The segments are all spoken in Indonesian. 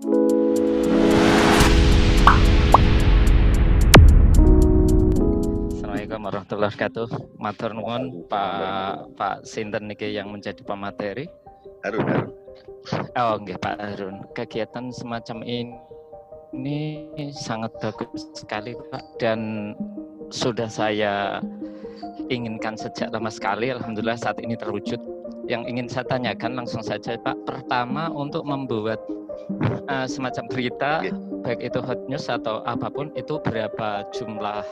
Assalamualaikum warahmatullahi wabarakatuh. Matur nuwun Pak Sinten niki yang menjadi pemateri. Harun. Oh nggih Pak Harun. Kegiatan semacam ini sangat bagus sekali Pak, dan sudah saya inginkan sejak lama sekali. Alhamdulillah saat ini terwujud. Yang ingin saya tanyakan langsung saja Pak, pertama untuk membuat semacam berita, baik itu hot news atau apapun, itu berapa jumlah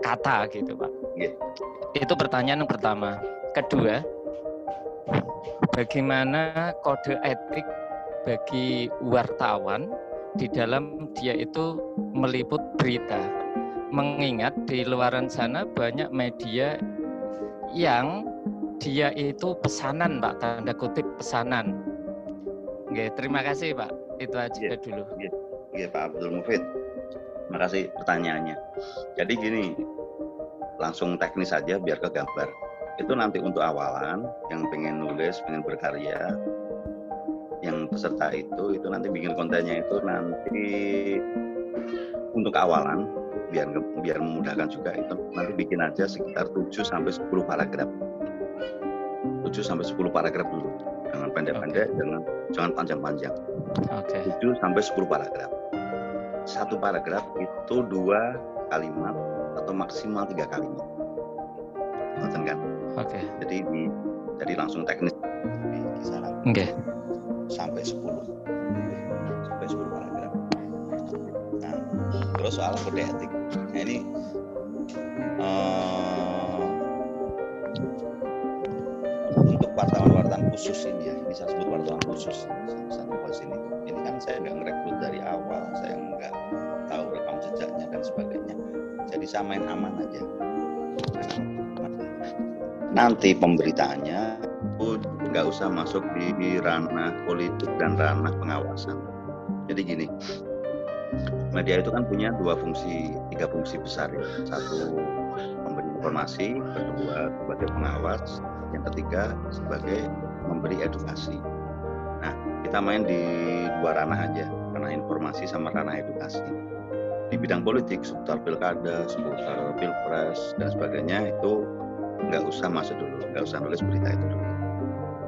kata gitu Pak? Itu pertanyaan yang pertama. Kedua, bagaimana kode etik bagi wartawan di dalam dia itu meliput berita? Mengingat di luaran sana banyak media yang dia itu pesanan Pak, tanda kutip pesanan. Oke, terima kasih Pak. Itu aja dulu. Iya Pak Abdul Mufid. Terima kasih pertanyaannya. Jadi gini, langsung teknis saja biar ke gambar. Itu nanti untuk awalan yang pengen nulis, pengen berkarya, yang peserta itu nanti bikin kontennya itu nanti untuk awalan biar memudahkan juga, itu nanti bikin aja sekitar 7 sampai 10 paragraf. 7 sampai 10 paragraf dulu. Jangan pendek-pendek, jangan panjang-panjang. 7 sampai 10 paragraf. Satu paragraf itu 2 kalimat atau maksimal 3 kalimat. Ngoten kan? Jadi langsung teknis di kisaran. Sampai 10 paragraf. Nah, terus soal kode etik. Nah, ini untuk wartawan-wartawan khusus ini ya, ini saya sebut wartawan khusus ini. Ini kan saya nggak ngerekrut dari awal, saya nggak tahu rekam jejaknya dan sebagainya. Jadi saya main aman aja. Nanti pemberitaannya nggak usah masuk di ranah politik dan ranah pengawasan. Jadi gini, media itu kan punya 3 fungsi besar ya. Satu, memberi informasi, kedua sebagai pengawas, yang ketiga sebagai memberi edukasi. Nah, kita main di 2 ranah aja, ranah informasi sama ranah edukasi. Di bidang politik, seputar pilkada, seputar pilpres dan sebagainya, itu nggak usah masuk dulu, nggak usah nulis berita itu dulu.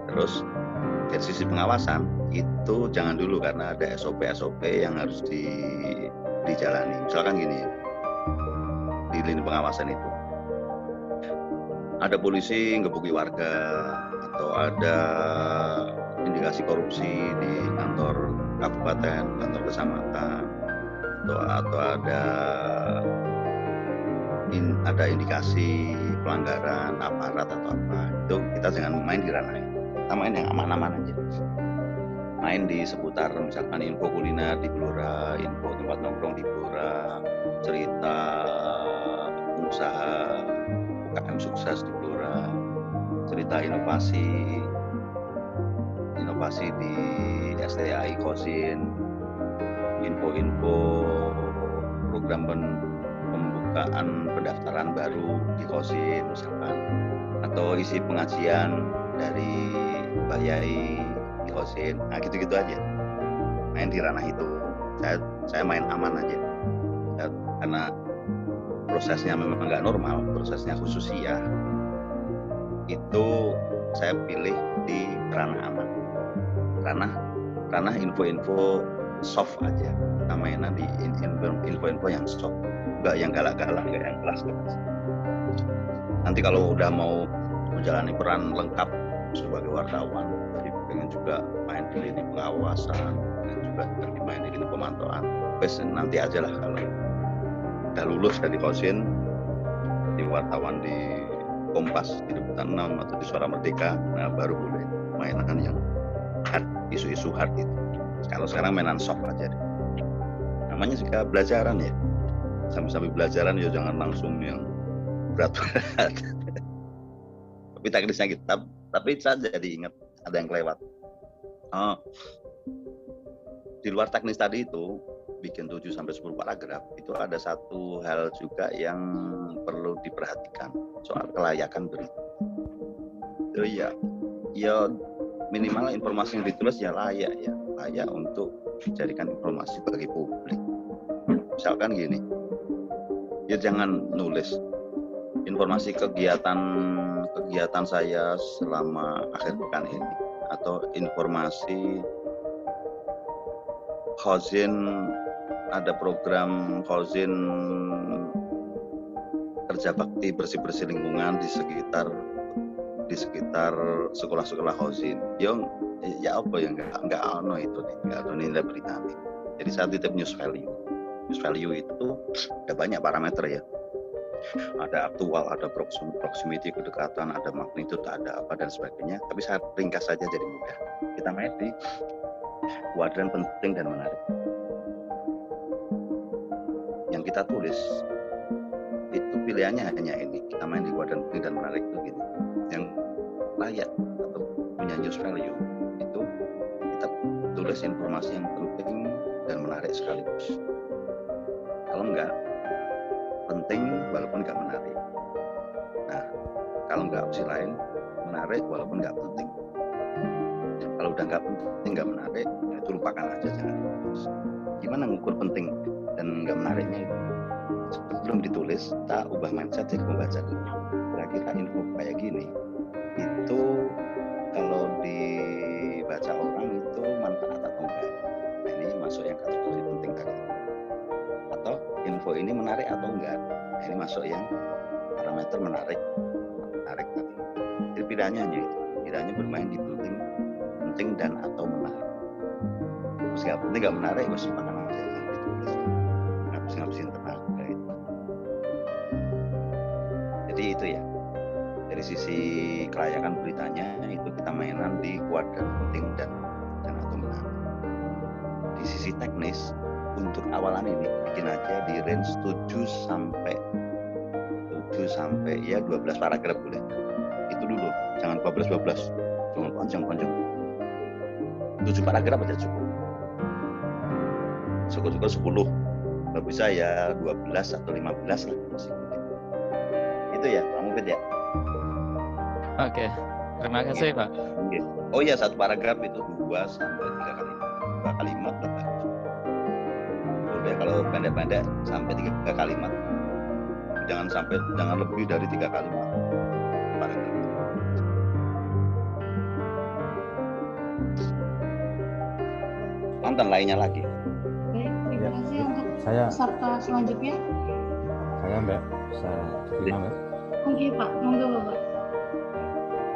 Terus dari sisi pengawasan itu jangan dulu, karena ada SOP yang harus dijalani. Misalkan gini, di lini pengawasan itu ada polisi ngebuki warga, atau ada indikasi korupsi di kantor kabupaten, kantor kecamatan, atau ada indikasi pelanggaran aparat atau apa, itu kita jangan main di ranah itu. Kita main yang aman-aman aja. Main di seputar misalkan info kuliner di Blora, info tempat nongkrong di Blora, cerita pengusaha UKM sukses di Blora, cerita inovasi di STAI Kosin, info-info program pembukaan pendaftaran baru di Kosin misalkan, atau isi pengajian dari Mbak Yai di Kosin. Nah, gitu-gitu aja. Main di ranah itu. Saya main aman aja. Karena prosesnya memang nggak normal, prosesnya khususiyah. Itu saya pilih di ranah aman. Ranah info-info soft aja. Kita mainan di info-info yang soft. Nggak yang galak-galak, nggak yang kelas-kelas. Nanti kalau udah mau menjalani peran lengkap sebagai wartawan, jadi pengen juga main di lini pengawasan, dan juga main di lini pemantauan, nanti aja lah kalau udah lulus dari Kosin, di wartawan di Kompas, di Liputan 6 atau di Suara Merdeka, nah baru boleh mainan yang hard, isu-isu hard itu. Kalau sekarang mainan soft aja deh. Namanya juga belajaran ya, sambil belajaran ya jangan langsung yang berat-berat. Tapi teknisnya gitu. Tapi saya jadi ingat ada yang kelewat. Di luar teknis tadi itu, bikin 7 sampai 10 paragraf, itu ada satu hal juga yang perlu diperhatikan, soal kelayakan berita. Itu ya minimal informasi yang ditulis ya layak untuk dijadikan informasi bagi publik. Misalkan gini, ya jangan nulis informasi kegiatan saya selama akhir pekan ini, atau informasi Khozin, ada program Khozin kerja bakti bersih-bersih lingkungan di sekitar sekolah-sekolah Khozin. Ya apa ya, enggak ono itu nih, enggak ada nilai berita. Jadi saya titip news value. News value itu ada banyak parameter ya. Ada aktual, ada proximity, kedekatan, ada magnitude, ada apa dan sebagainya. Tapi saya ringkas saja jadi mudah. Kita main di kuadran penting dan menarik. Yang kita tulis itu pilihannya hanya ini. Kita main di kuadran penting dan menarik itu gini. Yang layak atau punya news value itu kita tulis informasi yang penting dan menarik sekaligus. Kalau enggak, penting walaupun enggak menarik. Nah, kalau enggak opsi lain, menarik walaupun enggak penting. Kalau udah enggak penting, enggak menarik, itu lupakan aja, jangan ditulis. Gimana ngukur penting dan enggak menariknya itu? Sebelum ditulis, kita ubah mindset, jadi membaca dulu. Kira-kira info kayak gini, itu kalau dibaca orang itu manfaat atau enggak? Nah, ini masuk yang kategori penting tadi. Atau info ini menarik atau enggak? Nah, ini masuk yang parameter menarik tadi. Jadi pilihannya hanya itu. Pilihannya bermain di penting dan atau menarik. Terus nggak penting nggak menarik, masih makan aja yang ditulis. Ngabisin tenaga itu. Jadi itu ya. Dari sisi kelayakan beritanya itu kita mainan di kuadran penting dan atau menarik. Di sisi teknis, untuk awalan ini bikin aja di range 7 sampai ya 12 paragraf boleh. Itu dulu, jangan 12, jangan panjang. 7 paragraf aja cukup. Syukur-syukur 10. Kalau bisa ya 12 atau 15 lah masih penting. Itu ya, Pak Mufid ya. Oke, terima kasih Pak. Oh ya, satu paragraf itu 2 sampai 3 kalimat. 2 kalimat lah bagus. Boleh kalau pendek-pendek sampai 3 kalimat. Jangan lebih dari 3 kalimat. Paragraf. Nonton lainnya lagi. Baik, terima kasih untuk peserta selanjutnya. Saya Mbak, bisa terima Mbak? Oke Pak, monggo Bapak.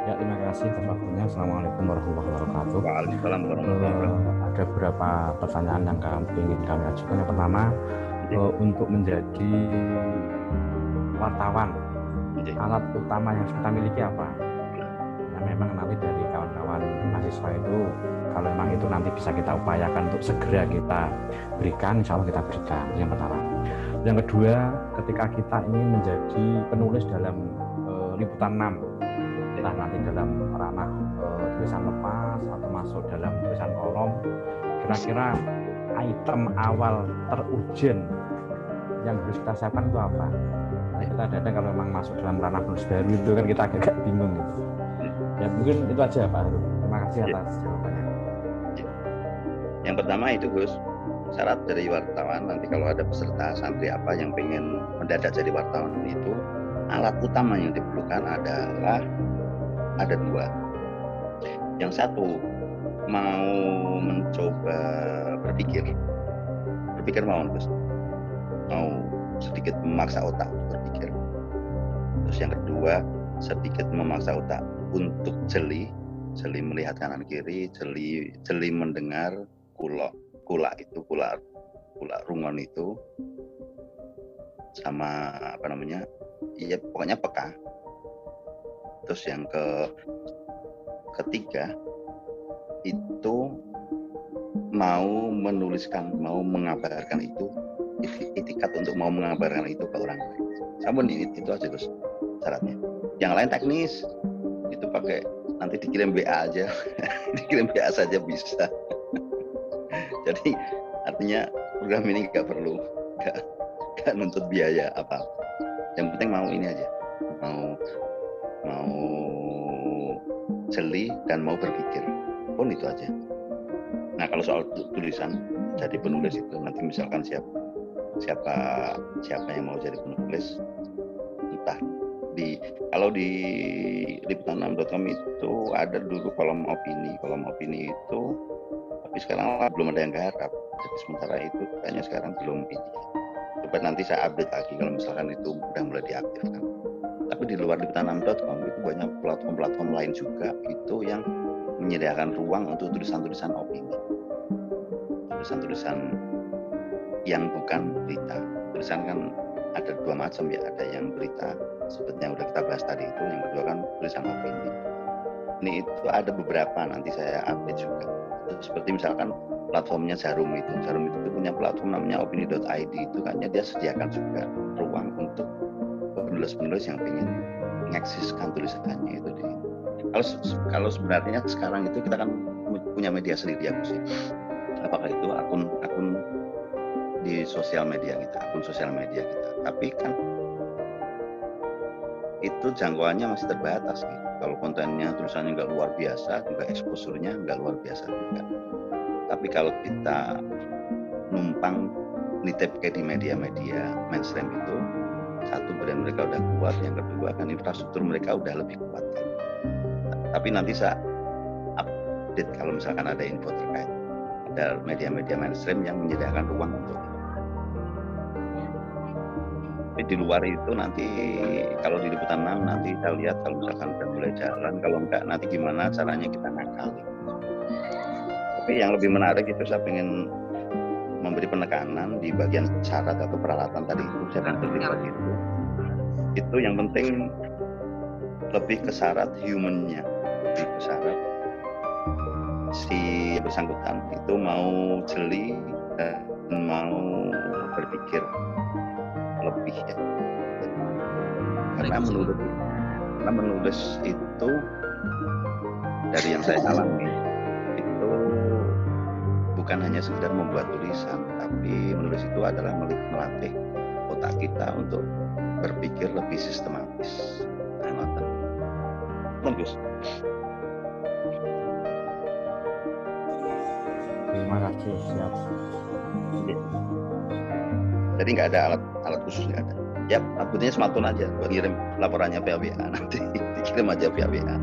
Ya, terima kasih atas waktunya. Assalamualaikum warahmatullahi wabarakatuh. Waalaikumsalam warahmatullahi wabarakatuh. Ada beberapa pertanyaan yang ingin kami ajukan. Yang pertama, untuk menjadi wartawan, alat utama yang kita miliki apa? Nah, memang nanti dari kawan-kawan mahasiswa itu, kalau memang itu nanti bisa kita upayakan untuk segera kita berikan, insya Allah kita berikan. Yang pertama. Yang kedua, ketika kita ingin menjadi penulis dalam liputan 6, entah nanti dalam ranah tulisan lepas atau masuk dalam tulisan kolom, kira-kira item awal terujen yang harus kita siapkan itu apa? Nah, kita kadang kalau memang masuk dalam ranah penulis baru itu kan kita agak bingung gitu. Ya mungkin itu aja Pak Harun. Terima kasih atas jawabannya. Yang pertama itu Gus, syarat dari wartawan nanti kalau ada peserta santri apa yang pengen mendadak jadi wartawan itu, alat utama yang diperlukan adalah ada 2. Yang satu mau mencoba berpikir mau Gus, mau sedikit memaksa otak untuk berpikir. Terus yang kedua sedikit memaksa otak untuk jeli melihat kanan kiri, jeli mendengar kula rungon itu, sama apa namanya, ya pokoknya peka. Terus yang ketiga itu mau menuliskan, mau mengabarkan itu, itikat untuk mau mengabarkan itu ke orang lain. Sampun itu aja Gus syaratnya. Yang lain teknis itu pakai nanti dikirim WA aja, dikirim WA saja bisa. Jadi artinya program ini nggak nuntut biaya apa. Yang penting mau ini aja, mau jeli dan mau berpikir, pun itu aja. Nah kalau soal tulisan jadi penulis itu nanti misalkan siapa yang mau jadi penulis, entah kalau di liputan6.com itu ada dulu kolom opini itu, tapi sekarang belum ada yang garap. Jadi sementara itu kayaknya sekarang belum ini. Coba nanti saya update lagi kalau misalkan itu udah mulai diaktifkan. Tapi di luar liputan6.com itu banyak platform-platform lain juga itu yang menyediakan ruang untuk tulisan-tulisan opini, tulisan-tulisan yang bukan berita. Tulisan kan ada dua macam ya, ada yang berita seperti yang udah kita bahas tadi itu, yang kedua kan tulisan opini. Ini itu ada beberapa, nanti saya update juga. Seperti misalkan platformnya Jarum itu punya platform namanya opini.id, itu kayaknya dia sediakan juga ruang untuk penulis-penulis yang ingin mengeksiskan tulisannya itu. Kalau sebenarnya sekarang itu kita kan punya media sendiri ya, sih. Apakah itu akun di sosial media kita, tapi kan itu jangkauannya masih terbatas gitu. Kalau kontennya tulisannya nggak luar biasa, juga exposure-nya nggak luar biasa juga. Tapi kalau kita numpang nitip kayak di media-media mainstream itu, satu, brand mereka udah kuat, yang kedua kan infrastruktur mereka udah lebih kuat kan. Tapi nanti saya update kalau misalkan ada info terkait ada media-media mainstream yang menyediakan ruang untuk itu. Tapi di luar itu nanti kalau di Liputan 6 nanti kita lihat kalau misalkan udah mulai jalan, kalau enggak nanti gimana caranya kita ngakali. Tapi yang lebih menarik itu saya ingin memberi penekanan di bagian syarat atau peralatan tadi itu, siapa yang terlibat itu yang penting lebih ke syarat human-nya, lebih ke syarat si bersangkutan itu mau jeli dan mau berpikir lebih ya. Karena menulis itu dari yang saya alami itu bukan hanya sekedar membuat tulisan, tapi menulis itu adalah melatih otak kita untuk berpikir lebih sistematis. Bagus. Terima kasih, siap. Jadi nggak ada alat khusus, nggak ada. Ya, buktinya smartphone aja, buat ngirim laporannya via WA, nanti dikirim aja via WA.